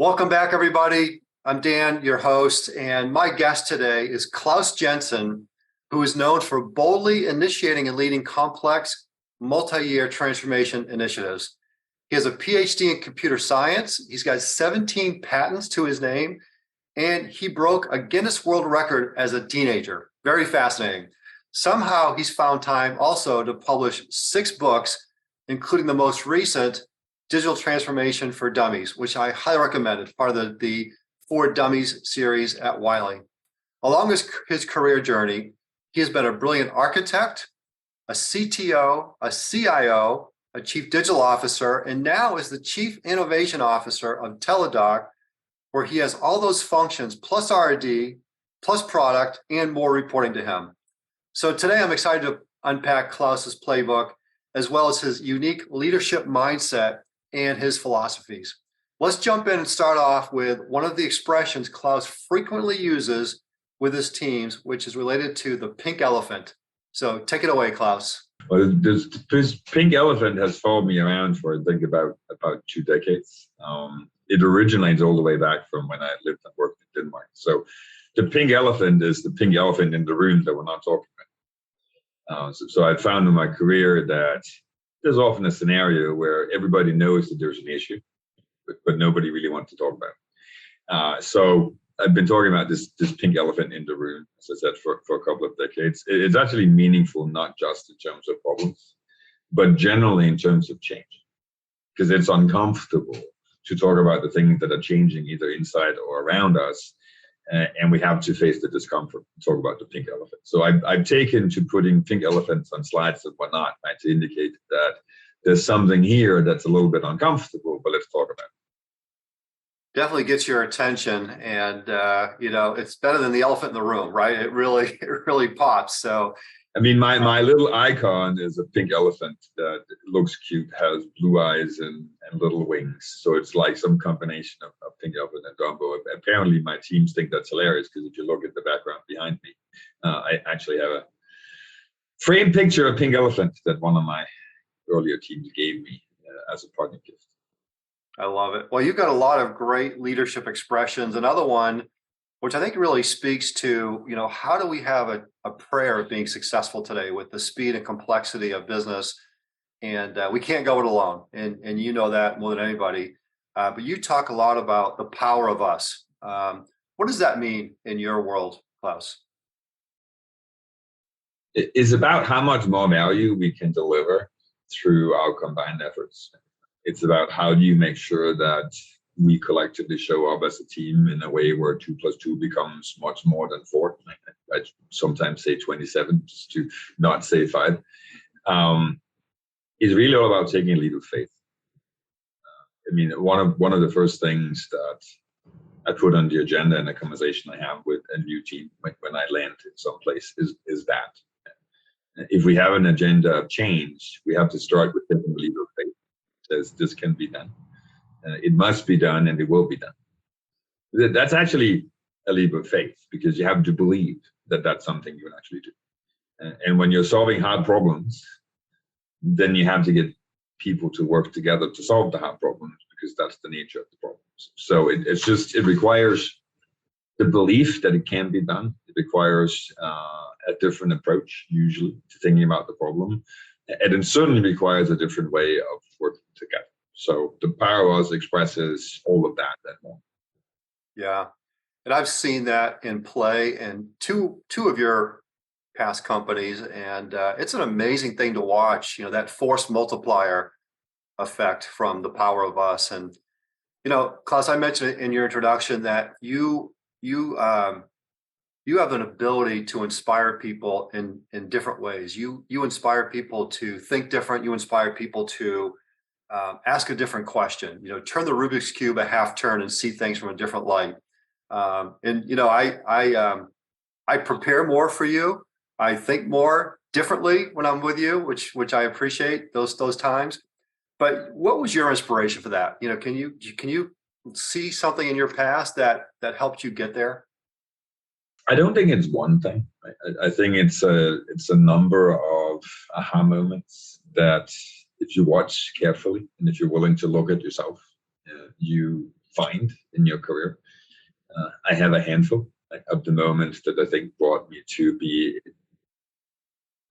Welcome back, everybody. I'm Dan, your host, and my guest today is Claus Jensen, who is known for boldly initiating and leading complex, multi-year transformation initiatives. He has a PhD in computer science. He's got 17 patents to his name, and he broke a Guinness World Record as a teenager. Very fascinating. Somehow he's found time also to publish 6 books, including the most recent, Digital Transformation for Dummies, which I highly recommend. It's part of the For Dummies series at Wiley. Along his career journey, he has been a brilliant architect, a CTO, a CIO, a chief digital officer, and now is the chief innovation officer of Teladoc, where he has all those functions, plus R&D, plus product, and more reporting to him. So today I'm excited to unpack Claus's playbook, as well as his unique leadership mindset and his philosophies. Let's jump in and start off with one of the expressions Claus frequently uses with his teams, which is related to the pink elephant. So take it away, Claus. Well, this pink elephant has followed me around for, I think, about 2 decades. It originates all the way back from when I lived and worked in Denmark. So the pink elephant is the pink elephant in the room that we're not talking about. So I found in my career that there's often a scenario where everybody knows that there's an issue, but nobody really wants to talk about it. So I've been talking about this pink elephant in the room, as I said, for a couple of decades. It's actually meaningful, not just in terms of problems, but generally in terms of change, because it's uncomfortable to talk about the things that are changing either inside or around us. And we have to face the discomfort and talk about the pink elephant. So I've taken to putting pink elephants on slides and whatnot, right, to indicate that there's something here that's a little bit uncomfortable, but let's talk about it. Definitely gets your attention, and it's better than the elephant in the room, right? It really pops. So I mean, my little icon is a pink elephant that looks cute, has blue eyes and little wings. So it's like some combination of pink elephant and Dumbo. Apparently, my teams think that's hilarious because if you look at the background behind me, I actually have a framed picture of pink elephant that one of my earlier teams gave me as a partner gift. I love it. Well, you've got a lot of great leadership expressions. Another one, which I think really speaks to, how do we have a prayer of being successful today with the speed and complexity of business? And we can't go it alone. And you know that more than anybody. But you talk a lot about the power of us. What does that mean in your world, Claus? It's about how much more value we can deliver through our combined efforts. It's about how do you make sure that we collectively show up as a team in a way where 2 + 2 becomes much more than 4. I sometimes say 27, just to not say 5. It's really all about taking a leap of faith. I mean, one of the first things that I put on the agenda in a conversation I have with a new team when I land in some place is that if we have an agenda of change, we have to start with taking a leap of faith. Says this can be done. It must be done, and it will be done. That's actually a leap of faith, because you have to believe that that's something you can actually do. And when you're solving hard problems, then you have to get people to work together to solve the hard problems, because that's the nature of the problems. So it requires the belief that it can be done. It requires a different approach, usually, to thinking about the problem. And it certainly requires a different way of working together. So the power of us expresses all of that and more. Yeah. And I've seen that in play in two of your past companies. And it's an amazing thing to watch, that force multiplier effect from the power of us. And, Claus, I mentioned in your introduction that you have an ability to inspire people in different ways. You inspire people to think different. You inspire people to ask a different question. Turn the Rubik's Cube a half turn and see things from a different light. I prepare more for you. I think more differently when I'm with you, which I appreciate those times. But what was your inspiration for that? Can you see something in your past that helped you get there? I don't think it's one thing. I think it's a number of aha moments that if you watch carefully and if you're willing to look at yourself, you find in your career. I have a handful at the moment that I think brought me to be,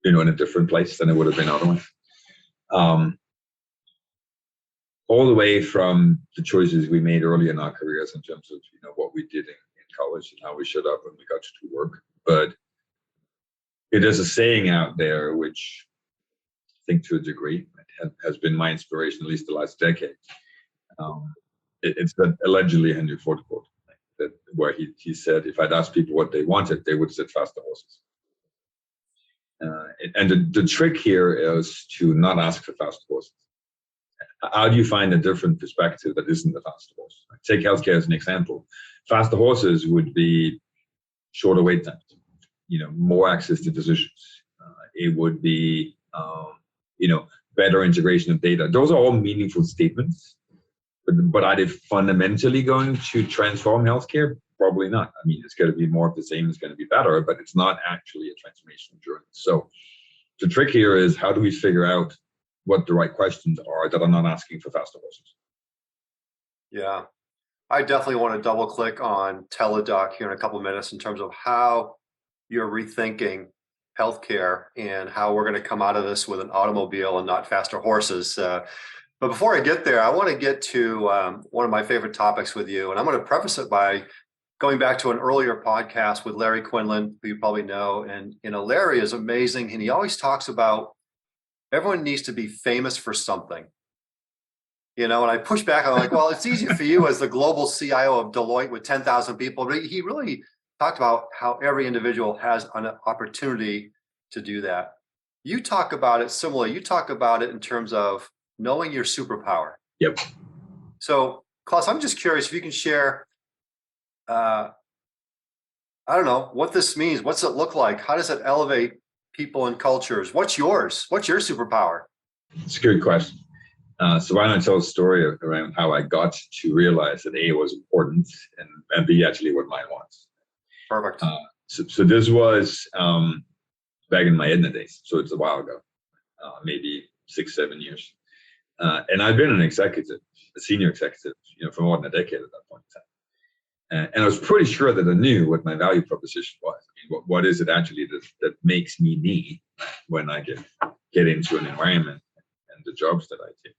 in a different place than I would have been otherwise. All the way from the choices we made early in our careers in terms of what we did in college and how we showed up when we got to work. But it is a saying out there, which I think to a degree has been my inspiration, at least the last decade. It's that allegedly Henry Ford quote, where he said, if I'd asked people what they wanted, they would have said faster horses. And the trick here is to not ask for faster horses. How do you find a different perspective that isn't the faster horse? Take healthcare as an example. Faster horses would be shorter wait times, more access to physicians. It would be, better integration of data. Those are all meaningful statements, but are they fundamentally going to transform healthcare? Probably not. I mean, it's going to be more of the same. It's going to be better, but it's not actually a transformational journey. So the trick here is, how do we figure out what the right questions are that are not asking for faster horses? Yeah, I definitely want to double click on Teladoc here in a couple of minutes in terms of how you're rethinking healthcare and how we're going to come out of this with an automobile and not faster horses. But before I get there, I want to get to one of my favorite topics with you. And I'm going to preface it by going back to an earlier podcast with Larry Quinlan, who you probably know. And, Larry is amazing. And he always talks about everyone needs to be famous for something. And I push back. I'm like, well, it's easy for you as the global CIO of Deloitte with 10,000 people. But he really talked about how every individual has an opportunity to do that. You talk about it similarly. You talk about it in terms of knowing your superpower. Yep. So, Claus, I'm just curious if you can share, I don't know, what this means. What's it look like? How does it elevate people and cultures? What's yours? What's your superpower? It's a good question. So why don't I tell a story around how I got to realize that A was important and B actually what mine was. Perfect. So this was back in my Edna days. So it's a while ago, maybe 6-7 years. And I'd been an executive, a senior executive, for more than a decade at that point in time. And I was pretty sure that I knew what my value proposition was. I mean, what is it actually that makes me when I get into an environment and the jobs that I take.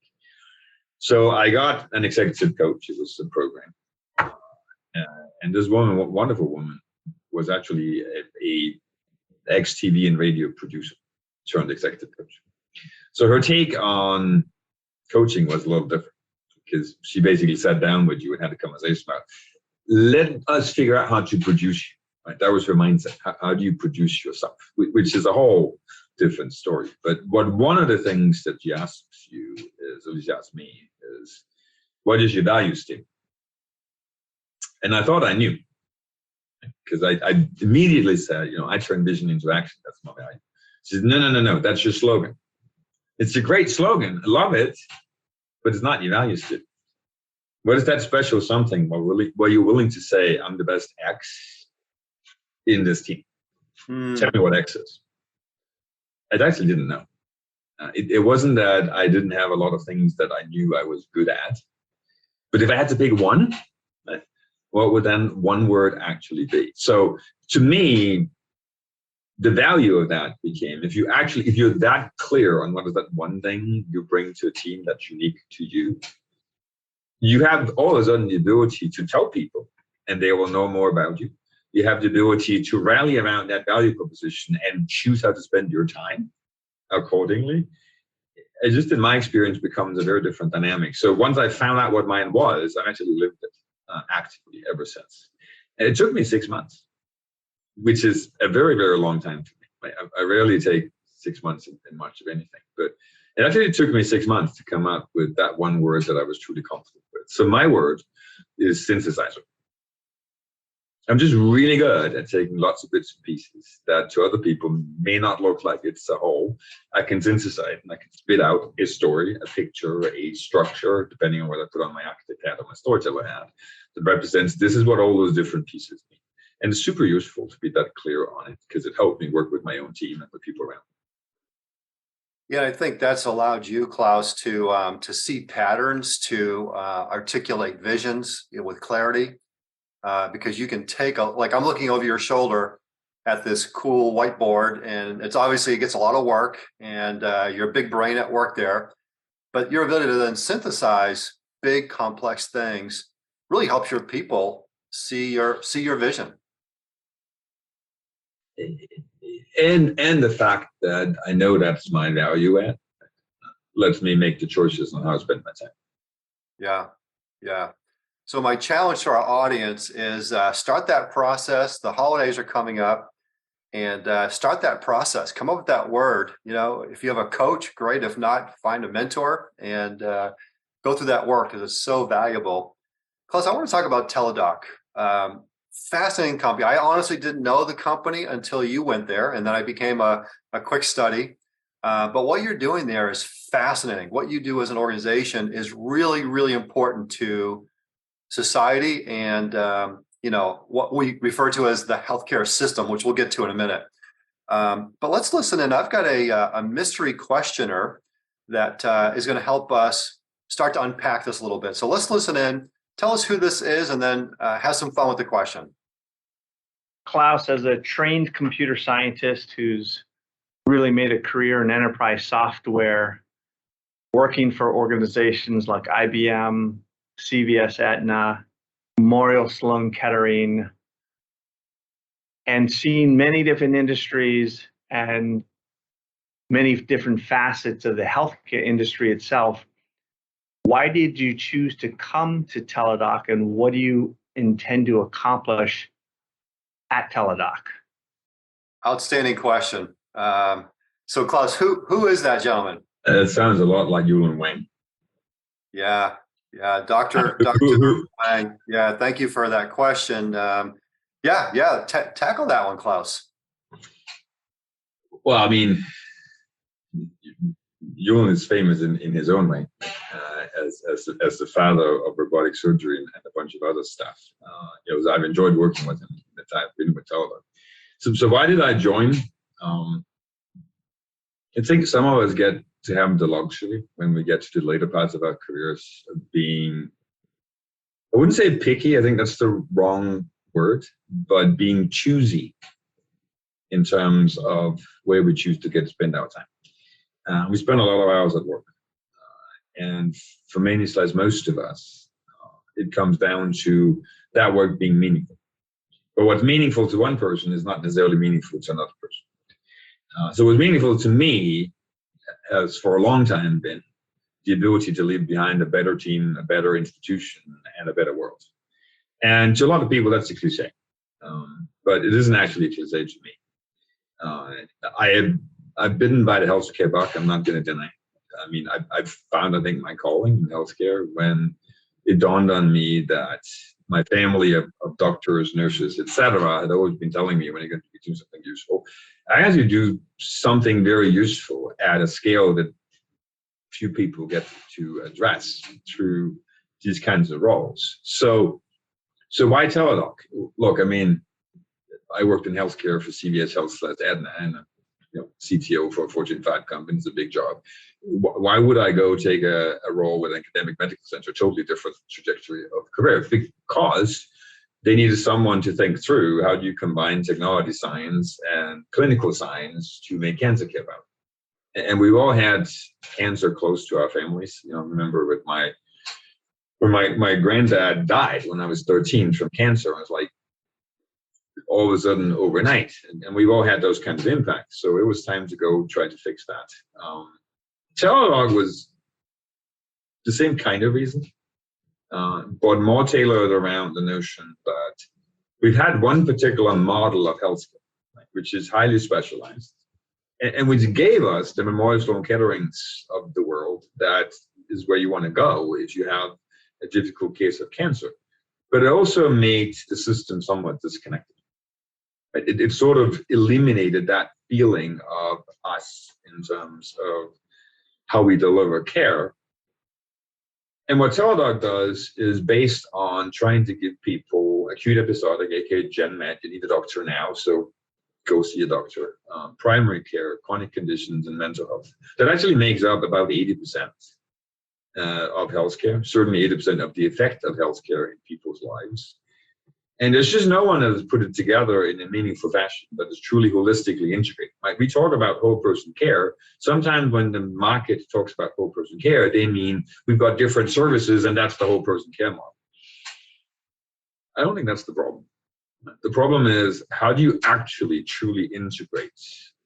So I got an executive coach. It was a program. And this woman, wonderful woman, was actually a ex-TV and radio producer turned executive coach. So her take on coaching was a little different, because she basically sat down with you and had a conversation about, let us figure out how to produce you. Right? That was her mindset. How do you produce yourself? Which is a whole different story. But one of the things that she asks you is, or she asked me, is, what is your value statement? And I thought I knew, because I immediately said, I turn vision into action. That's my value. She says, no, that's your slogan. It's a great slogan. I love it, but it's not your value statement. What is that special something where you're willing to say, I'm the best X in this team? Tell me what X is. I actually didn't know. It wasn't that I didn't have a lot of things that I knew I was good at. But if I had to pick one, what would then one word actually be? So to me, the value of that became, if you're that clear on what is that one thing you bring to a team that's unique to you, you have all of a sudden the ability to tell people, and they will know more about you. You have the ability to rally around that value proposition and choose how to spend your time accordingly. It just, in my experience, becomes a very different dynamic. So once I found out what mine was, I actually lived it actively ever since. And it took me 6 months, which is a very, very long time for me. I rarely take 6 months in much of anything, but it actually took me 6 months to come up with that one word that I was truly comfortable with. So my word is synthesizer. I'm just really good at taking lots of bits and pieces that to other people may not look like it's a whole. I can synthesize and I can spit out a story, a picture, a structure, depending on what I put on my architect hat or my storyteller hat, that represents this is what all those different pieces mean. And it's super useful to be that clear on it, because it helped me work with my own team and the people around me. Yeah, I think that's allowed you, Klaus, to see patterns, to articulate visions, with clarity, because you can take like I'm looking over your shoulder at this cool whiteboard, and it's obviously it gets a lot of work, and you're a big brain at work there, but your ability to then synthesize big, complex things really helps your people see your vision. And the fact that I know that's my value add lets me make the choices on how I spend my time. Yeah, yeah. So my challenge to our audience is start that process. The holidays are coming up, and start that process. Come up with that word. If you have a coach, great. If not, find a mentor and go through that work because it's so valuable. Plus, I want to talk about Teladoc. Fascinating company. I honestly didn't know the company until you went there, and then I became a quick study. But what you're doing there is fascinating. What you do as an organization is really, really important to society and what we refer to as the healthcare system, which we'll get to in a minute. But let's listen in. I've got a mystery questioner that is going to help us start to unpack this a little bit. So let's listen in. Tell us who this is, and then have some fun with the question. Klaus, as a trained computer scientist who's really made a career in enterprise software, working for organizations like IBM, CVS Aetna, Memorial Sloan Kettering, and seeing many different industries and many different facets of the healthcare industry itself, why did you choose to come to Teladoc, and what do you intend to accomplish at Teladoc? Outstanding question. So Klaus, who is that gentleman? It sounds a lot like Yulin Wang. Yeah, Dr. Wang. Yeah, thank you for that question. Tackle that one, Klaus. Well, I mean, Yulin is famous in his own way as the father of robotic surgery and a bunch of other stuff. I've enjoyed working with him the time I've been with Teladoc. So why did I join? I think some of us get to have the luxury when we get to the later parts of our careers of being, I wouldn't say picky, I think that's the wrong word, but being choosy in terms of where we choose to spend our time. We spend a lot of hours at work. And for many slash most of us, it comes down to that work being meaningful. But what's meaningful to one person is not necessarily meaningful to another person. So what's meaningful to me has for a long time been the ability to leave behind a better team, a better institution, and a better world. And to a lot of people, that's a cliche. But it isn't actually a cliche to me. I've been by the healthcare buck, I'm not going to deny. I mean, I've found, I think, my calling in healthcare when it dawned on me that my family of doctors, nurses, etc., had always been telling me, when you're going to be doing something useful, I actually do something very useful at a scale that few people get to address through these kinds of roles. So why Teladoc? Look, I mean, I worked in healthcare for CVS Health / Aetna, and CTO for a Fortune 5 company is a big job. Why would I go take a role with an academic medical center? Totally different trajectory of career, because they needed someone to think through how do you combine technology science and clinical science to make cancer care better. And we've all had cancer close to our families. I remember when my granddad died when I was 13 from cancer. I was like, all of a sudden overnight, and we've all had those kinds of impacts. So it was time to go try to fix that. Teladoc was the same kind of reason, but more tailored around the notion that we've had one particular model of healthcare, which is highly specialized, and which gave us the Memorial Sloan Ketterings of the world. That is where you want to go if you have a difficult case of cancer. But it also made the system somewhat disconnected. It sort of eliminated that feeling of us in terms of how we deliver care. And what Teladoc does is based on trying to give people acute episodic, aka Gen Med, you need a doctor now, so go see a doctor, primary care, chronic conditions, and mental health. That actually makes up about 80% of healthcare, certainly 80% of the effect of healthcare in people's lives. And there's just no one that has put it together in a meaningful fashion that is truly holistically integrated. Like we talk about whole person care. Sometimes when the market talks about whole person care, they mean we've got different services and that's the whole person care model. I don't think that's the problem. The problem is, how do you actually truly integrate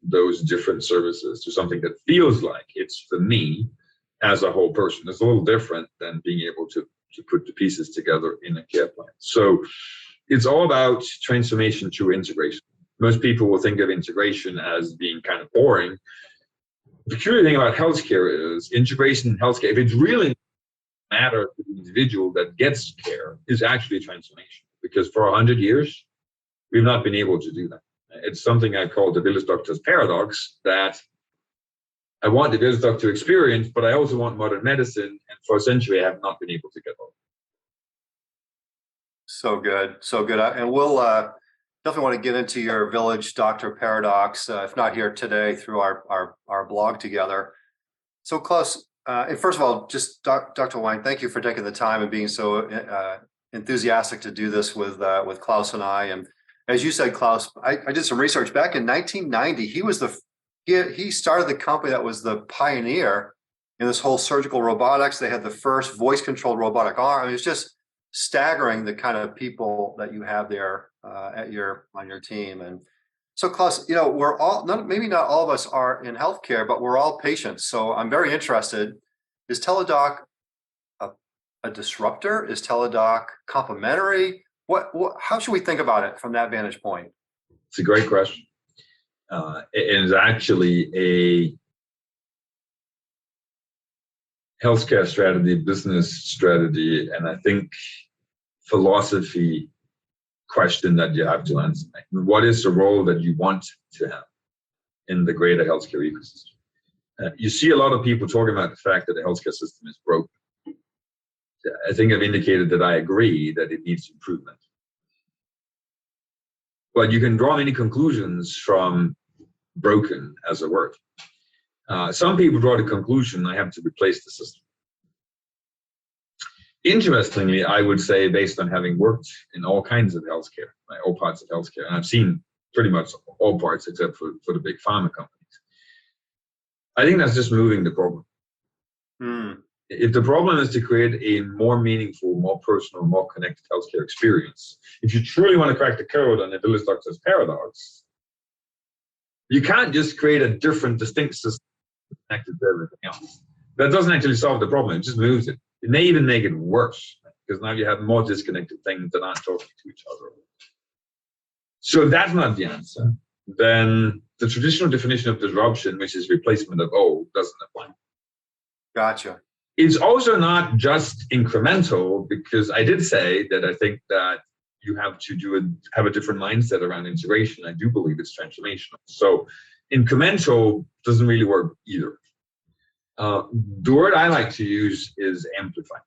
those different services to something that feels like it's for me as a whole person? It's a little different than being able to put the pieces together in a care plan. So it's all about transformation through integration. Most people will think of integration as being kind of boring. The peculiar thing about healthcare is integration in healthcare, if it's really matter to the individual that gets care, is actually transformation. Because for 100 years, we've not been able to do that. It's something I call the village doctor's paradox, that I want the village doctor experience, but I also want modern medicine. And for a century, I have not been able to get both. So good, so good. And we'll definitely want to get into your village doctor paradox, if not here today, through our blog together. So Claus, and first of all, just Dr. Wang, thank you for taking the time and being so enthusiastic to do this with Claus and I. And as you said, Claus, I did some research back in 1990. He started the company that was the pioneer in this whole surgical robotics. They had the first voice-controlled robotic arm. I mean, it's just staggering the kind of people that you have there on your team. And so, Claus, we're all maybe not all of us are in healthcare, but we're all patients. So I'm very interested. Is Teladoc a disruptor? Is Teladoc complementary? How should we think about it from that vantage point? It's a great question. It is actually a healthcare strategy, business strategy, and I think philosophy question that you have to answer. What is the role that you want to have in the greater healthcare ecosystem? You see a lot of people talking about the fact that the healthcare system is broken. I think I've indicated that I agree that it needs improvement. But you can draw many conclusions from broken as a word. Some people draw the conclusion I have to replace the system. Interestingly, I would say, based on having worked in all kinds of healthcare, all parts of healthcare, and I've seen pretty much all parts except for the big pharma companies, I think that's just moving the problem. If the problem is to create a more meaningful, more personal, more connected healthcare experience, if you truly want to crack the code on the village doctor's paradox, you can't just create a different, distinct system connected to everything else. That doesn't actually solve the problem, it just moves it. It may even make it worse, because now you have more disconnected things that aren't talking to each other. So if that's not the answer, then the traditional definition of disruption, which is replacement of old, doesn't apply. Gotcha. It's also not just incremental, because I did say that I think that you have to have a different mindset around integration. I do believe it's transformational. So incremental doesn't really work either. The word I like to use is amplify.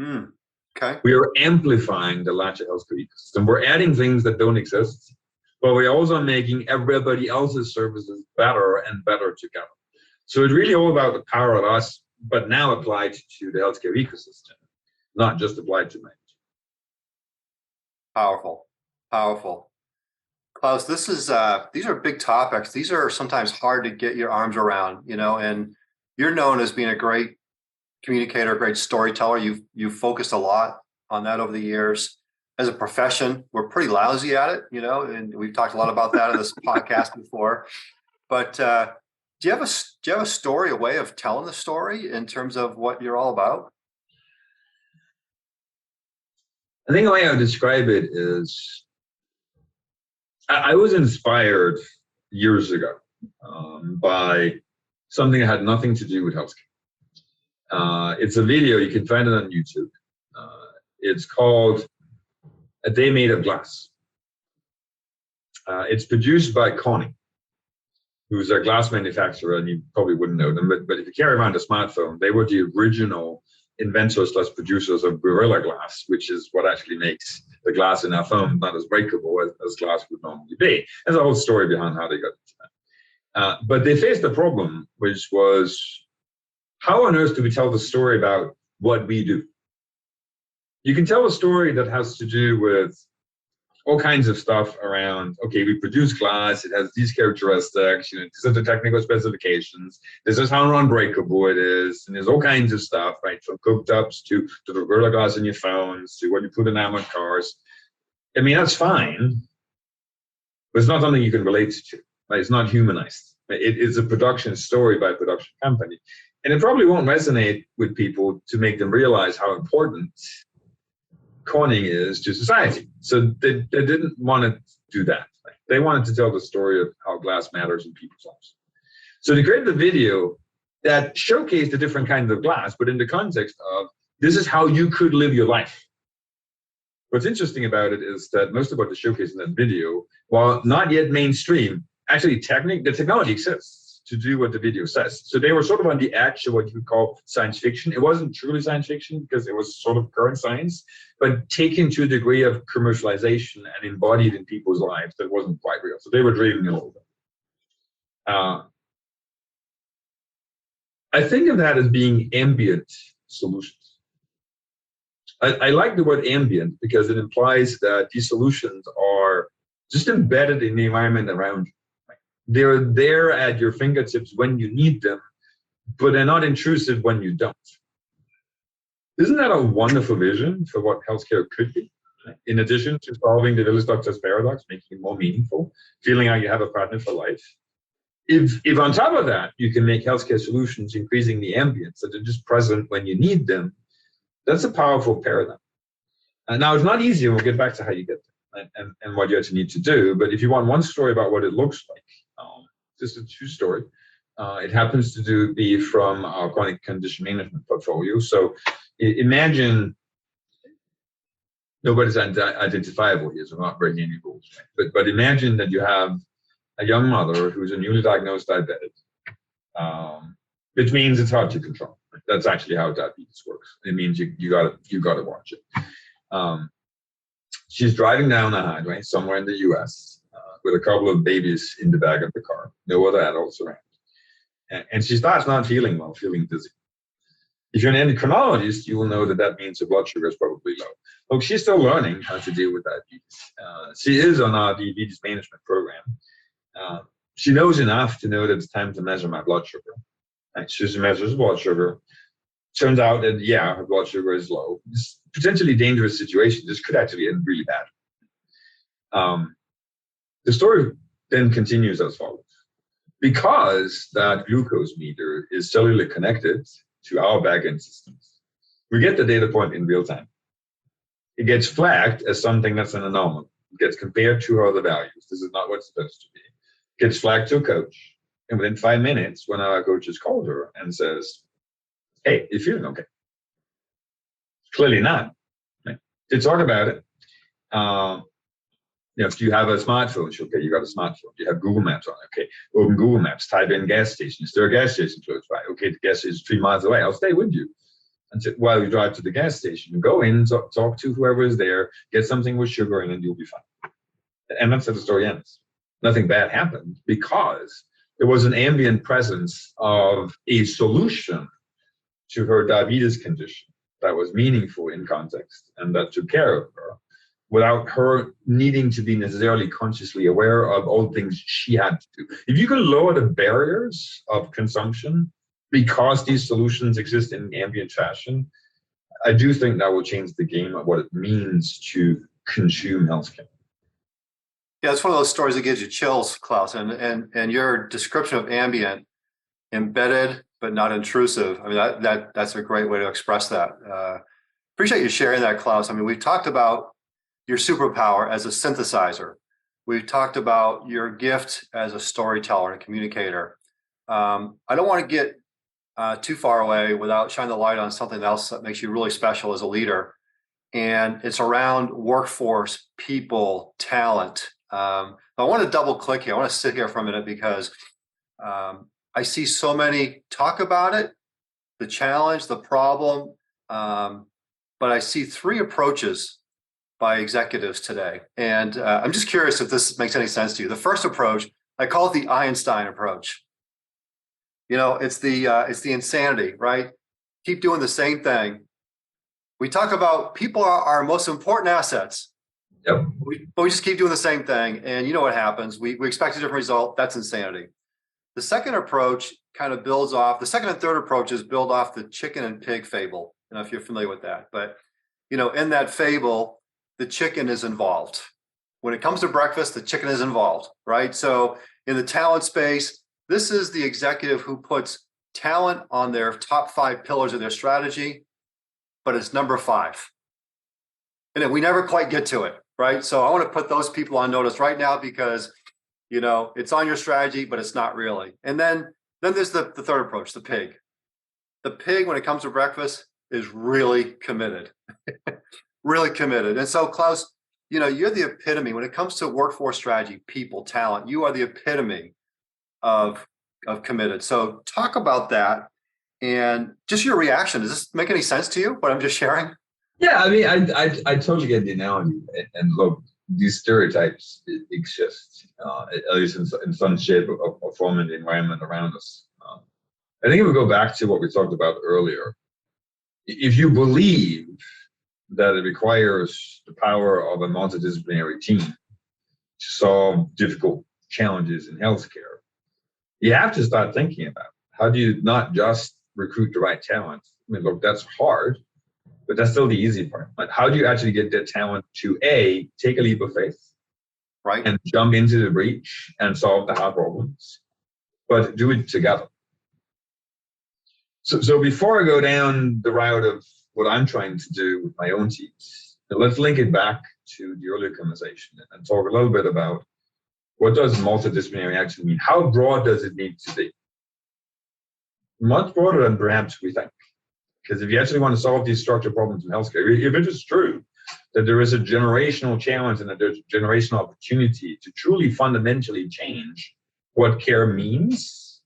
Okay. We are amplifying the larger healthcare ecosystem. We're adding things that don't exist, but we're also making everybody else's services better and better together. So it's really all about the power of us, but now applied to the healthcare ecosystem, not just applied to management. Powerful, powerful. Claus, these are big topics. These are sometimes hard to get your arms around, and you're known as being a great communicator, a great storyteller. You've focused a lot on that over the years. As a profession, we're pretty lousy at it, and we've talked a lot about that in this podcast before. But do you have a story, a way of telling the story in terms of what you're all about? I think the way I would describe it is, I was inspired years ago by something that had nothing to do with healthcare. It's a video, you can find it on YouTube. It's called A Day Made of Glass. It's produced by Corning, who's a glass manufacturer, and you probably wouldn't know them, but if you carry around a smartphone, they were the original inventors plus producers of Gorilla Glass, which is what actually makes the glass in our phone not as breakable as glass would normally be. There's a whole story behind how they got into that. But they faced a problem, which was, how on earth do we tell the story about what we do? You can tell a story that has to do with all kinds of stuff around, okay, we produce glass, it has these characteristics, these are the technical specifications, this is how unbreakable it is, and there's all kinds of stuff, right, from cooktops to the Gorilla Glass in your phones, to what you put in armored cars. I mean, that's fine, but it's not something you can relate to, right? It's not humanized. It is a production story by a production company. And it probably won't resonate with people to make them realize how important conning is to society. So they didn't want to do that. They wanted to tell the story of how glass matters in people's lives. So they created a video that showcased the different kinds of glass, but in the context of, this is how you could live your life. What's interesting about it is that most of what they showcased in that video, while not yet mainstream, actually the technology exists to do what the video says. So they were sort of on the edge of what you could call science fiction. It wasn't truly science fiction because it was sort of current science, but taken to a degree of commercialization and embodied in people's lives that wasn't quite real. So they were dreaming a little bit. I think of that as being ambient solutions. I like the word ambient because it implies that these solutions are just embedded in the environment around you. They're there at your fingertips when you need them, but they're not intrusive when you don't. Isn't that a wonderful vision for what healthcare could be? In addition to solving the village doctor's paradox, making it more meaningful, feeling like you have a partner for life. If on top of that, you can make healthcare solutions increasingly ambient, so they're just present when you need them, that's a powerful paradigm. Now, it's not easy, and we'll get back to how you get there and what you actually need to do. But if you want one story about what it looks like, just a true story. It happens to be from our chronic condition management portfolio. So imagine, nobody's identifiable here, so I'm not breaking any rules, right? But imagine that you have a young mother who's a newly diagnosed diabetic, which means it's hard to control. That's actually how diabetes works. It means you gotta watch it. She's driving down the highway somewhere in the U.S. With a couple of babies in the back of the car, no other adults around, and she starts not feeling well, feeling dizzy. If you're an endocrinologist, you will know that that means her blood sugar is probably low. Look, she's still learning how to deal with diabetes. She is on our diabetes management program. She knows enough to know that it's time to measure my blood sugar. And she measures blood sugar. Turns out that, yeah, her blood sugar is low. It's a potentially dangerous situation. This could actually end really bad. The story then continues as follows. Because that glucose meter is cellularly connected to our backend systems, we get the data point in real time. It gets flagged as something that's an anomaly. It gets compared to other values. This is not what it's supposed to be. It gets flagged to a coach. And within 5 minutes, one of our coaches called her and says, hey, you feeling okay? Clearly not. Right? To talk about it, do you have a smartphone? Okay, you got a smartphone. Do you have Google Maps on? Okay, open Google Maps, type in gas station. Is there a gas station close by? Okay, the gas station is 3 miles away. I'll stay with you while you drive to the gas station. Go in, talk to whoever is there, get something with sugar in, and you'll be fine. And that's how the story ends. Nothing bad happened because there was an ambient presence of a solution to her diabetes condition that was meaningful in context and that took care of her, without her needing to be necessarily consciously aware of all things she had to do. If you can lower the barriers of consumption because these solutions exist in ambient fashion, I do think that will change the game of what it means to consume healthcare. Yeah, it's one of those stories that gives you chills, Claus. And your description of ambient, embedded but not intrusive. I mean, that's a great way to express that. Appreciate you sharing that, Claus. I mean, we've talked about your superpower as a synthesizer. We've talked about your gift as a storyteller and communicator. I don't want to get too far away without shining the light on something else that makes you really special as a leader. And it's around workforce, people, talent. I want to double click here. I want to sit here for a minute because I see so many talk about it, the challenge, the problem, but I see three approaches by executives today. And I'm just curious if this makes any sense to you. The first approach, I call it the Einstein approach. It's the insanity, right? Keep doing the same thing. We talk about people are our most important assets. Yep. But we just keep doing the same thing. And you know what happens? We expect a different result. That's insanity. The second approach kind of builds off, the second and third approaches build off the chicken and pig fable. I don't know if you're familiar with that, but in that fable, the chicken is involved. When it comes to breakfast, the chicken is involved, right? So in the talent space, this is the executive who puts talent on their top 5 pillars of their strategy, but it's number 5. And we never quite get to it, right? So I want to put those people on notice right now because, it's on your strategy, but it's not really. And then there's the third approach, the pig. The pig, when it comes to breakfast, is really committed, really committed. And so, Claus, you're the epitome when it comes to workforce strategy, people, talent. You are the epitome of committed. So talk about that and just your reaction. Does this make any sense to you, what I'm just sharing? Yeah, I mean, I totally get the analogy. And look, these stereotypes exist, at least in some shape or form in the environment around us. I think if we go back to what we talked about earlier, if you believe that it requires the power of a multidisciplinary team to solve difficult challenges in healthcare, you have to start thinking about how do you not just recruit the right talent. I mean, look, that's hard, but that's still the easy part. Like, how do you actually get that talent to take a leap of faith, right, and jump into the breach and solve the hard problems, but do it together. So before I go down the route of what I'm trying to do with my own teams, let's link it back to the earlier conversation and talk a little bit about what does multidisciplinary actually mean? How broad does it need to be? Much broader than perhaps we think. Because if you actually want to solve these structural problems in healthcare, if it is true that there is a generational challenge and that there's a generational opportunity to truly fundamentally change what care means,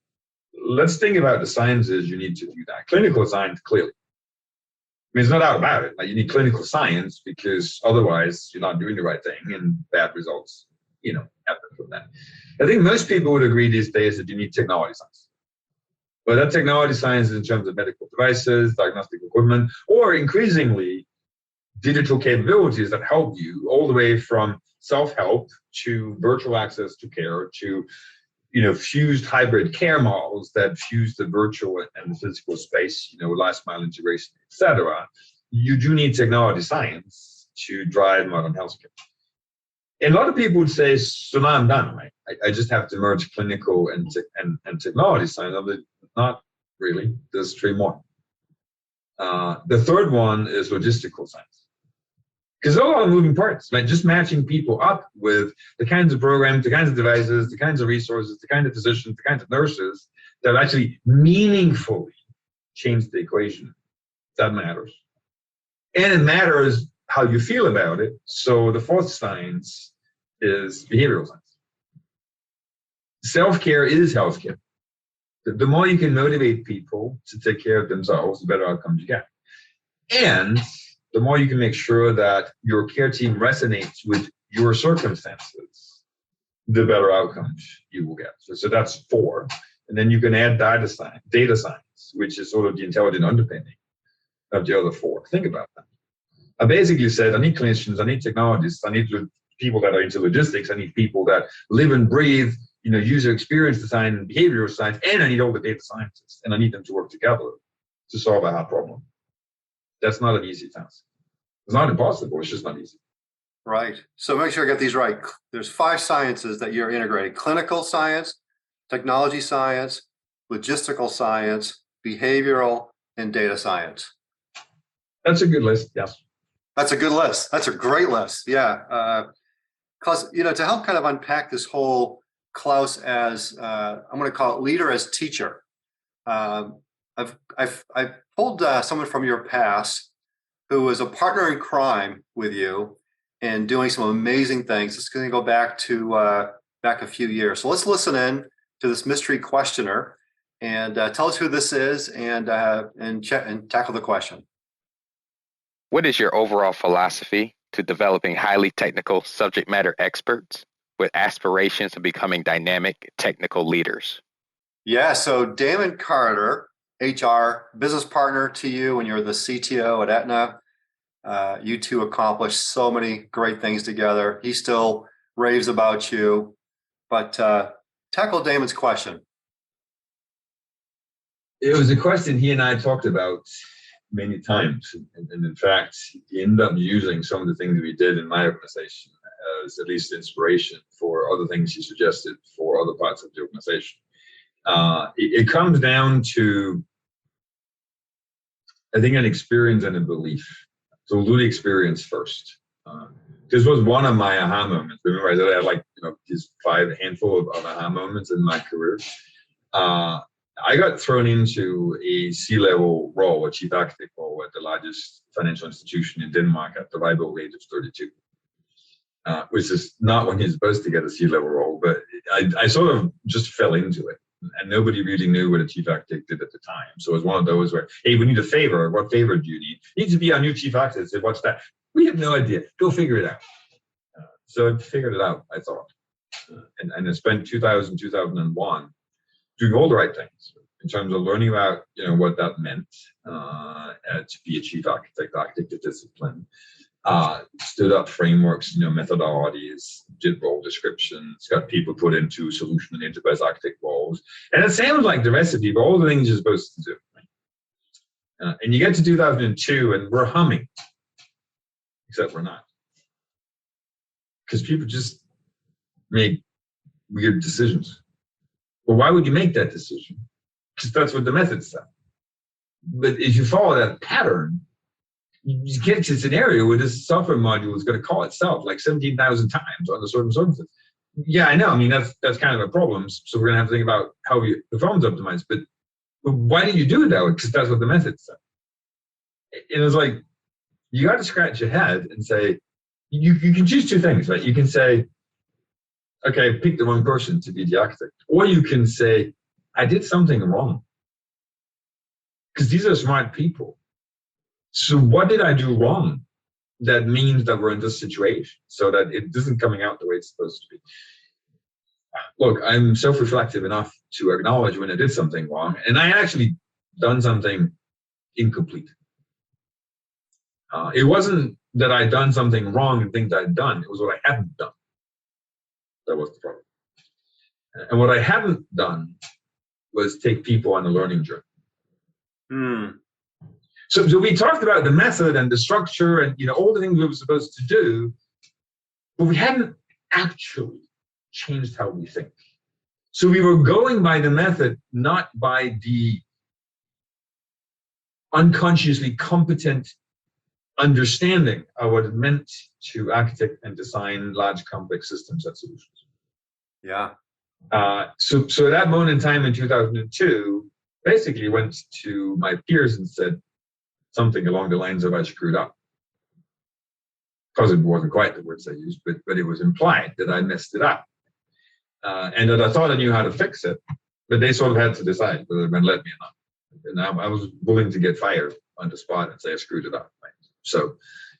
let's think about the sciences you need to do that. Clinical science, clearly. I mean, there's no doubt about it. Like, you need clinical science because otherwise you're not doing the right thing and bad results, happen from that. I think most people would agree these days that you need technology science. But that technology science is in terms of medical devices, diagnostic equipment, or increasingly digital capabilities that help you all the way from self-help to virtual access to care to fused hybrid care models that fuse the virtual and the physical space, last mile integration, etc. You do need technology science to drive modern healthcare. And a lot of people would say, so now I'm done, right? I just have to merge clinical and technology science. Not really. There's 3 more. The third one is logistical science. Because there are a lot of moving parts, like just matching people up with the kinds of programs, the kinds of devices, the kinds of resources, the kind of physicians, the kinds of nurses that actually meaningfully change the equation. That matters. And it matters how you feel about it. So the fourth science is behavioral science. Self-care is healthcare. The more you can motivate people to take care of themselves, the better outcomes you get. And the more you can make sure that your care team resonates with your circumstances, the better outcomes you will get. So that's 4. And then you can add data science, which is sort of the intelligent underpinning of the other 4. Think about that. I basically said, I need clinicians, I need technologists, I need people that are into logistics, I need people that live and breathe, user experience design and behavioral science, and I need all the data scientists, and I need them to work together to solve a hard problem. That's not an easy task. It's not impossible, it's just not easy. Right. So make sure I get these right. There's 5 sciences that you're integrating: clinical science, technology science, logistical science, behavioral, and data science. That's a good list, yes. That's a good list. That's a great list. Yeah. Claus, to help kind of unpack this whole Claus as, I'm going to call it leader as teacher. I've pulled someone from your past who was a partner in crime with you and doing some amazing things. It's going to go back to back a few years. So let's listen in to this mystery questioner and tell us who this is and tackle the question. What is your overall philosophy to developing highly technical subject matter experts with aspirations of becoming dynamic technical leaders? Yeah, so Damon Carter, HR business partner to you when you were the CTO at Aetna. You two accomplished so many great things together. He still raves about you, but tackle Damon's question. It was a question he and I talked about many times. And in fact, he ended up using some of the things we did in my organization as at least inspiration for other things he suggested for other parts of the organization. It comes down to, I think, an experience and a belief. So we'll do the experience first. This was one of my aha moments. Remember, I said I had like these handful of aha moments in my career. I got thrown into a C-level role, a chief architect role at the largest financial institution in Denmark at the ripe old age of 32, which is not when you're supposed to get a C-level role, but I sort of just fell into it. And nobody really knew what a chief architect did at the time. So it was one of those where, hey, we need a favor. What favor do you need? You need to be our new chief architect. I said, what's that? We have no idea. Go figure it out. So I figured it out, I thought. And I spent 2001 doing all the right things in terms of learning about what that meant to be a chief architect of discipline. Stood up frameworks, methodologies, did role descriptions, got people put into solution and enterprise architect roles. And it sounds like the recipe for all the things you're supposed to do. Right? And you get to 2002 and we're humming, except we're not. Because people just make weird decisions. Well, why would you make that decision? Because that's what the method said. But if you follow that pattern, you get to a scenario where this software module is going to call itself like 17,000 times on the certain services. Yeah, I know. I mean, that's kind of a problem. So we're going to have to think about how the phone's optimized. But why did you do it that way? Because that's what the method said. It was like, you got to scratch your head and say, you can choose two things, right? You can say, okay, pick the wrong person to be the architect. Or you can say, I did something wrong. Because these are smart people. So what did I do wrong? That means that we're in this situation so that it isn't coming out the way it's supposed to be. Look, I'm self-reflective enough to acknowledge when I did something wrong, and I actually done something incomplete. It wasn't that I'd done something wrong and things I'd done. It was what I hadn't done. That was the problem. And what I hadn't done was take people on a learning journey. So we talked about the method and the structure and all the things we were supposed to do, but we hadn't actually changed how we think. So we were going by the method, not by the unconsciously competent understanding of what it meant to architect and design large complex systems and solutions. Yeah. So at that moment in time in 2002, basically went to my peers and said something along the lines of I screwed up. Because it wasn't quite the words I used, but it was implied that I messed it up. And that I thought I knew how to fix it, but they sort of had to decide whether they're going to let me or not. And I was willing to get fired on the spot and say I screwed it up. Right? So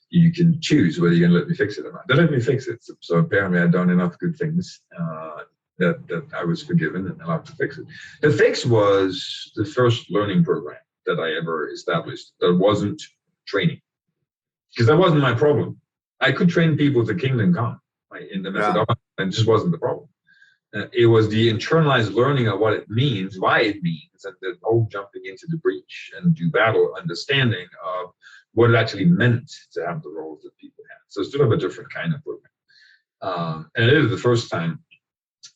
you can choose whether you're going to let me fix it or not. They let me fix it. So apparently I'd done enough good things that I was forgiven and allowed to fix it. The fix was the first learning program that I ever established that wasn't training. Because that wasn't my problem. I could train people to kingdom come, right, in the methodology, and it just wasn't the problem. It was the internalized learning of what it means, why it means, and the whole jumping into the breach and do battle understanding of what it actually meant to have the roles that people had. So it's sort of a different kind of program. And it is the first time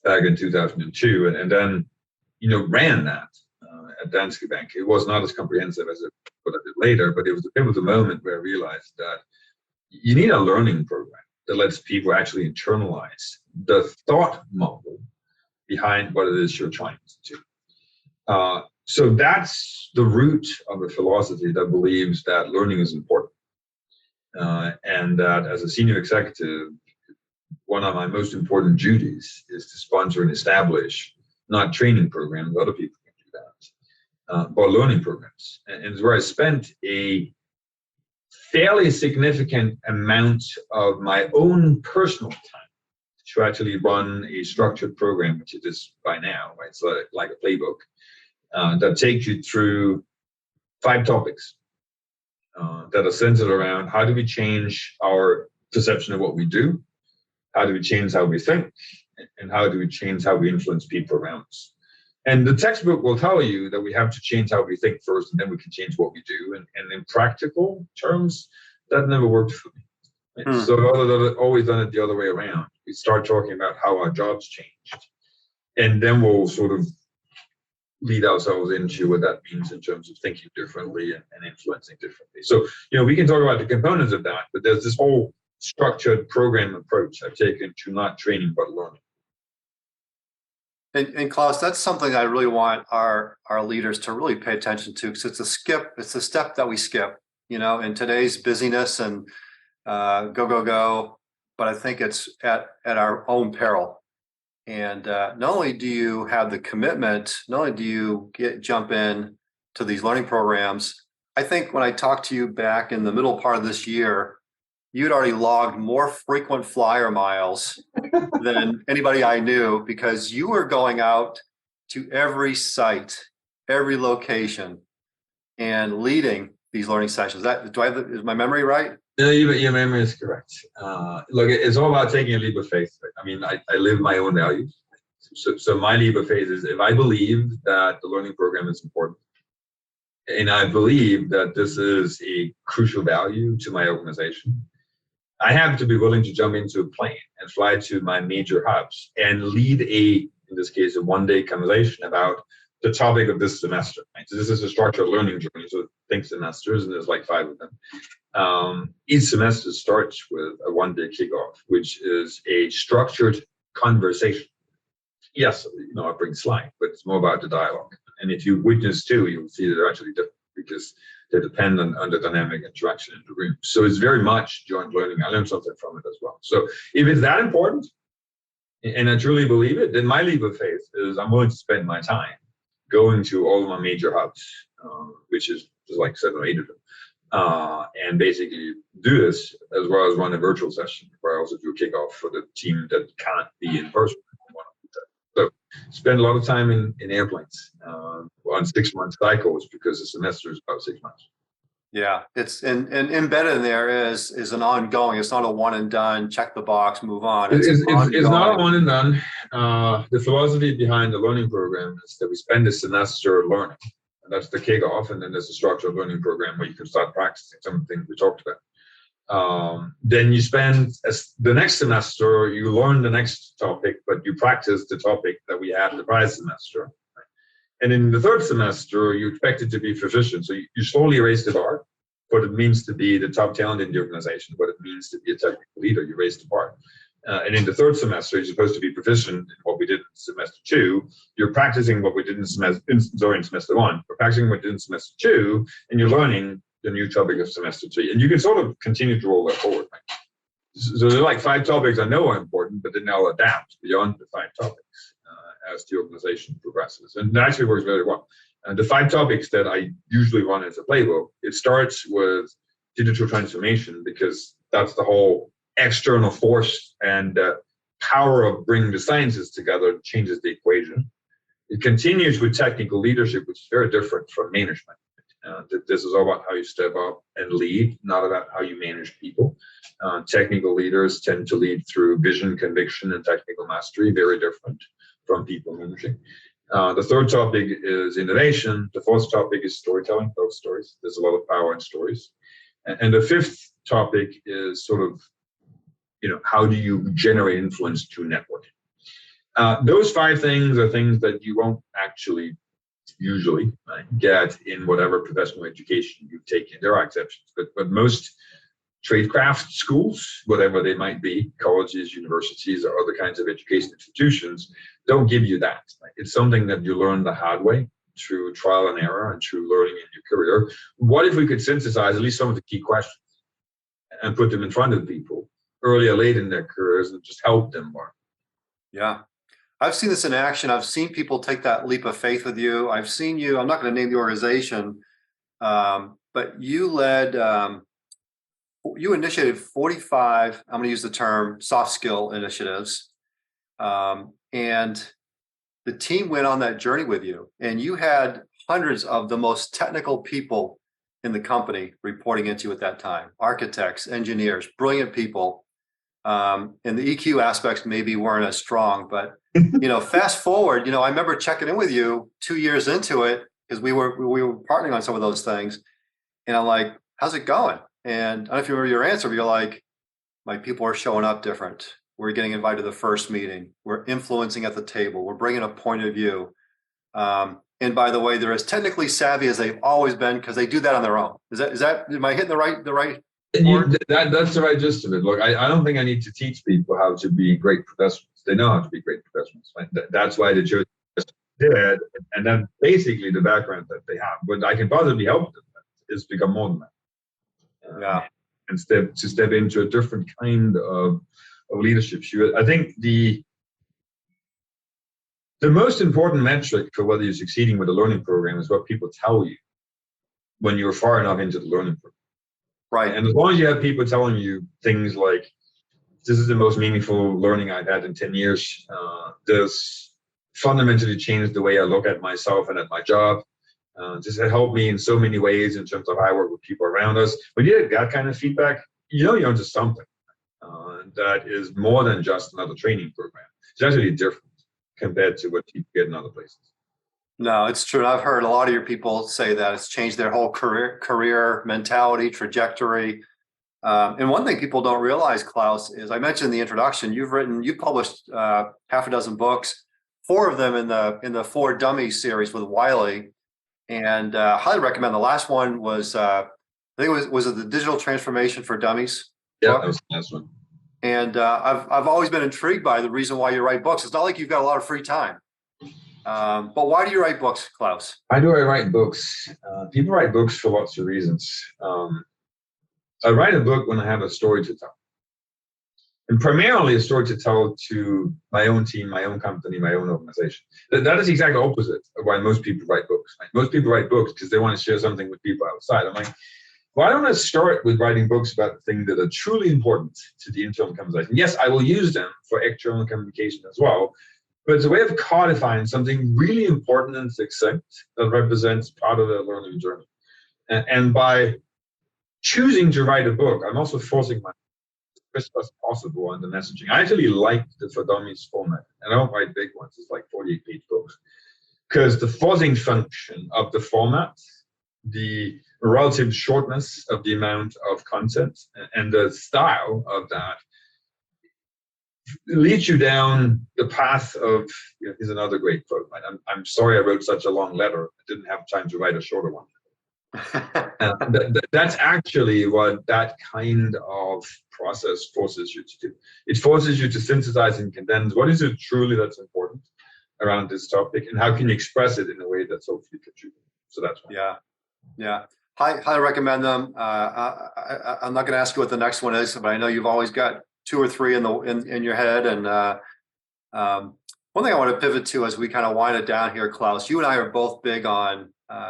back in 2002, and then, ran that at Danske Bank. It was not as comprehensive as what I did later, but it was a pivotal moment where I realized that you need a learning program that lets people actually internalize the thought model behind what it is you're trying to do. So that's the root of a philosophy that believes that learning is important. And that as a senior executive, one of my most important duties is to sponsor and establish not training programs, other people can do that, but learning programs. And it's where I spent a fairly significant amount of my own personal time to actually run a structured program, which it is by now, right? It's like a playbook that takes you through 5 topics that are centered around how do we change our perception of what we do, how do we change how we think, and how do we change how we influence people around us. And the textbook will tell you that we have to change how we think first, and then we can change what we do. And in practical terms, that never worked for me. Right? So I've always done it the other way around. We start talking about how our jobs changed, and then we'll sort of lead ourselves into what that means in terms of thinking differently and influencing differently. So, we can talk about the components of that, but there's this whole structured program approach I've taken to not training but learning. And Claus, that's something I really want our leaders to really pay attention to, because it's a step that we skip, in today's busyness and go. But I think it's at our own peril. And not only do you have the commitment, not only do you jump in to these learning programs, I think when I talked to you back in the middle part of this year, you'd already logged more frequent flyer miles than anybody I knew, because you were going out to every site, every location, and leading these learning sessions. Is my memory right? No, your memory is correct. Look, it's all about taking a leap of faith. I mean, I live my own values. So my leap of faith is, if I believe that the learning program is important, and I believe that this is a crucial value to my organization, I have to be willing to jump into a plane and fly to my major hubs and lead in this case, a one-day conversation about the topic of this semester. Right? So this is a structured learning journey, so think semesters, and there's like 5 of them. Each semester starts with a one-day kickoff, which is a structured conversation. Yes, I bring slides, but it's more about the dialogue. And if you witness 2, you'll see that they're actually different, because they depend on the dynamic interaction in the room. So it's very much joint learning. I learned something from it as well. So if it's that important, and I truly believe it, then my leap of faith is I'm willing to spend my time going to all of my major hubs, which is like 7 or 8 of them, and basically do this, as well as run a virtual session where I also do a kickoff for the team that can't be in person. So spend a lot of time in airplanes on 6-month cycles, because the semester is about 6 months. Yeah, it's and embedded in there is an ongoing. It's not a one and done, check the box, move on. It's not a one and done. The philosophy behind the learning program is that we spend a semester learning, and that's the kickoff, and then there's a structured learning program where you can start practicing some of the things we talked about. Then you spend the next semester, you learn the next topic, but you practice the topic that we had in the prior semester. And in the 3rd semester, you expect it to be proficient. So you slowly raise the bar, what it means to be the top talent in the organization, what it means to be a technical leader, you raise the bar. And in the 3rd semester, you're supposed to be proficient in what we did in semester 2. You're practicing what we did in semester 1. We're practicing what we did in semester 2, and you're learning the new topic of semester 3. And you can sort of continue to roll that forward. Right? So there are like 5 topics I know are important, but then I'll adapt beyond the 5 topics as the organization progresses. And that actually works very well. And the 5 topics that I usually run as a playbook, it starts with digital transformation, because that's the whole external force and power of bringing the sciences together changes the equation. It continues with technical leadership, which is very different from management. This is all about how you step up and lead, not about how you manage people. Technical leaders tend to lead through vision, conviction, and technical mastery, very different from people managing. The 3rd topic is innovation. The 4th topic is storytelling, those stories. There's a lot of power in stories. And the 5th topic is sort of, how do you generate influence through networking? Those 5 things are things that you won't actually usually get in whatever professional education you've taken. There are exceptions, but most tradecraft schools, whatever they might be, colleges, universities, or other kinds of education institutions, don't give you that. It's something that you learn the hard way through trial and error and through learning in your career. What if we could synthesize at least some of the key questions and put them in front of people early or late in their careers and just help them learn? Yeah. I've seen this in action. I've seen people take that leap of faith with you. I've seen you, I'm not going to name the organization, but you led you initiated 45, I'm going to use the term soft skill initiatives. And the team went on that journey with you, and you had hundreds of the most technical people in the company reporting into you at that time, architects, engineers, brilliant people. And the EQ aspects maybe weren't as strong, but fast forward, I remember checking in with you 2 years into it because we were partnering on some of those things, and I'm like, "How's it going?" And I don't know if you remember your answer, but you're like, "My people are showing up different. We're getting invited to the first meeting. We're influencing at the table. We're bringing a point of view. And by the way, they're as technically savvy as they've always been because they do that on their own." Is that? Am I hitting the right that's the right gist of it. Look, I don't think I need to teach people how to be great professionals. They know how to be great professionals. Right? That's why the church did, and then basically the background that they have. But I can possibly help them is become more than that. Yeah. And step into a different kind of leadership. I think the most important metric for whether you're succeeding with a learning program is what people tell you when you're far enough into the learning program. Right. And as long as you have people telling you things like, "This is the most meaningful learning I've had in 10 years. This fundamentally changed the way I look at myself and at my job. This has helped me in so many ways in terms of how I work with people around us." When you get that kind of feedback, you're onto something. That is more than just another training program. It's actually different compared to what people get in other places. No, it's true. I've heard a lot of your people say that it's changed their whole career mentality, trajectory. And one thing people don't realize, Claus, is I mentioned in the introduction, you've published half a dozen books, 4 of them in the 4 Dummies series with Wiley, and highly recommend. The last one was I think was it the Digital Transformation for Dummies? Yeah, book? that was the last one. And I've always been intrigued by the reason why you write books. It's not like you've got a lot of free time. But why do you write books, Claus? Why do I write books? People write books for lots of reasons. I write a book when I have a story to tell. And primarily a story to tell to my own team, my own company, my own organization. That is exactly opposite of why most people write books. Right? Most people write books because they want to share something with people outside. I'm like, why don't I start with writing books about the things that are truly important to the internal conversation? Yes, I will use them for external communication as well, but it's a way of codifying something really important and succinct that represents part of the learning journey. And by choosing to write a book, I'm also forcing myself as crisp as possible on the messaging. I actually like the For Dummies format, and I don't write big ones. It's like 48-page books, because the forcing function of the format, the relative shortness of the amount of content, and the style of that leads you down the path of, here's another great quote, right? I'm sorry I wrote such a long letter. I didn't have time to write a shorter one. That's actually what that kind of process forces you to do. It forces you to synthesize and condense what is it truly that's important around this topic, and how can you express it in a way that's hopefully contributing. So that's why. Yeah. Highly recommend them. I'm not going to ask you what the next one is, but I know you've always got 2 or 3 in your head. And one thing I want to pivot to as we kind of wind it down here, Claus, you and I are both big on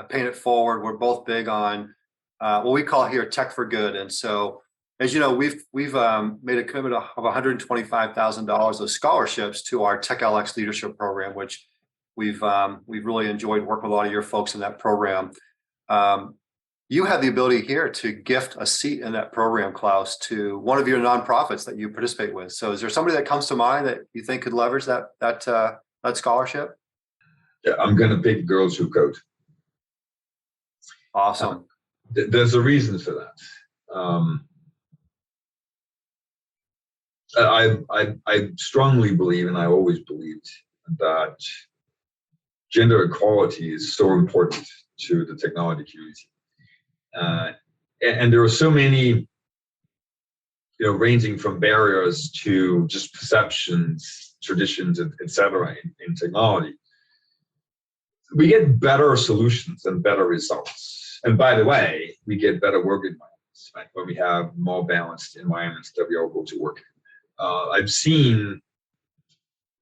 paying it forward. We're both big on what we call here tech for good. And so, as you know, we've made a commitment of $125,000 of scholarships to our TechLX leadership program, which we've really enjoyed working with a lot of your folks in that program. You have the ability here to gift a seat in that program, Claus, to one of your nonprofits that you participate with. So is there somebody that comes to mind that you think could leverage that scholarship? Yeah, I'm going to pick Girls Who Code. Awesome. There's a reason for that. I strongly believe, and I always believed, that gender equality is so important to the technology community. And there are so many, ranging from barriers to just perceptions, traditions, etc. in technology. We get better solutions and better results. And by the way, we get better work environments, right? When we have more balanced environments that we all go to work. I've seen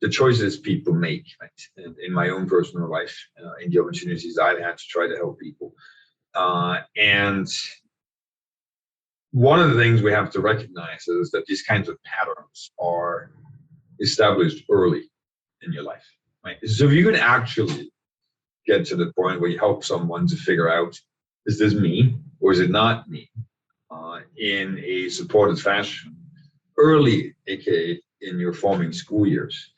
the choices people make, right, in my own personal life, in the opportunities I've had to try to help people. And one of the things we have to recognize is that these kinds of patterns are established early in your life, right? So if you can actually get to the point where you help someone to figure out, is this me or is it not me, in a supported fashion early, aka in your forming school years,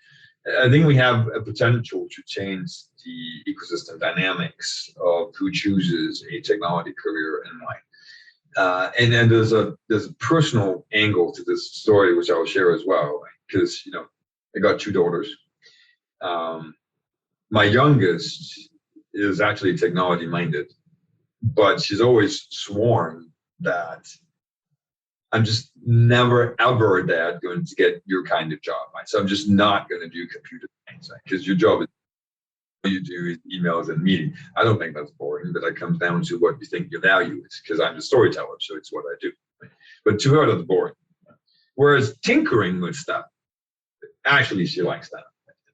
I think we have a potential to change the ecosystem dynamics of who chooses a technology career and why. And then there's a personal angle to this story which I'll share as well, because I got two daughters. My youngest is actually technology minded, but she's always sworn that I'm just never ever, Dad, going to get your kind of job. Right? So I'm just not going to do computer science, because your job is you do emails and meetings. I don't think that's boring, but that comes down to what you think your value is, because I'm a storyteller, so it's what I do. Right? But to her, that's boring. Whereas tinkering with stuff, actually, she likes that.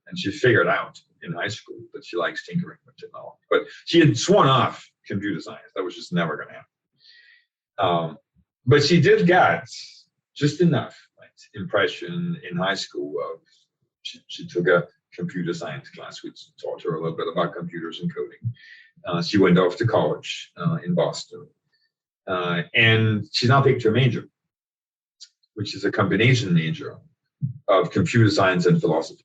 And she figured out in high school that she likes tinkering with technology. But she had sworn off computer science. That was just never going to happen. But she did get just enough impression in high school of, she took a computer science class, which taught her a little bit about computers and coding. She went off to college in Boston. And she now picked her major, which is a combination major of computer science and philosophy.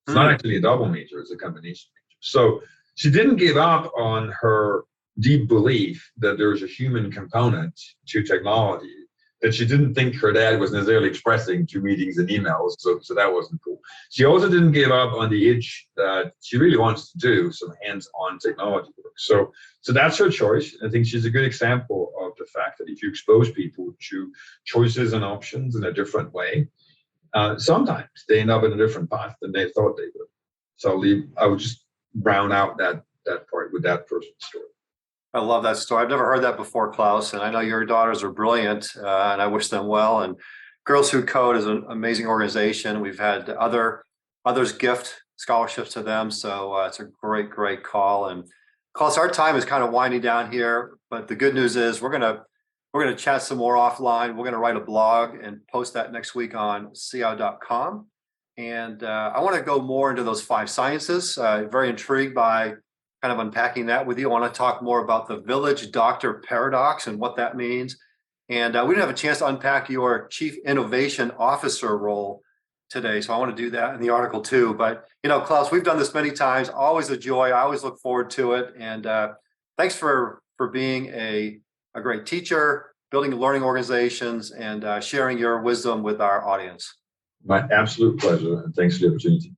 It's not actually a double major, it's a combination major. So she didn't give up on her deep belief that there's a human component to technology that she didn't think her dad was necessarily expressing through meetings and emails, so that wasn't cool. She also didn't give up on the itch that she really wants to do some hands-on technology work. So that's her choice. I think she's a good example of the fact that if you expose people to choices and options in a different way, sometimes they end up in a different path than they thought they would. So I would just round out that part with that person's story. I love that story. I've never heard that before, Klaus, and I know your daughters are brilliant, and I wish them well. And Girls Who Code is an amazing organization. We've had others gift scholarships to them, so it's a great call. And Klaus, our time is kind of winding down here, but the good news is we're gonna chat some more offline. We're gonna write a blog and post that next week on CIO.com. And I want to go more into those 5 sciences. Very intrigued by kind of unpacking that with you. I want to talk more about the village doctor paradox and what that means. And we didn't have a chance to unpack your chief innovation officer role today, so I want to do that in the article too. But Klaus, we've done this many times. Always a joy. I always look forward to it. And thanks for being a great teacher, building learning organizations, and sharing your wisdom with our audience. My absolute pleasure, and thanks for the opportunity.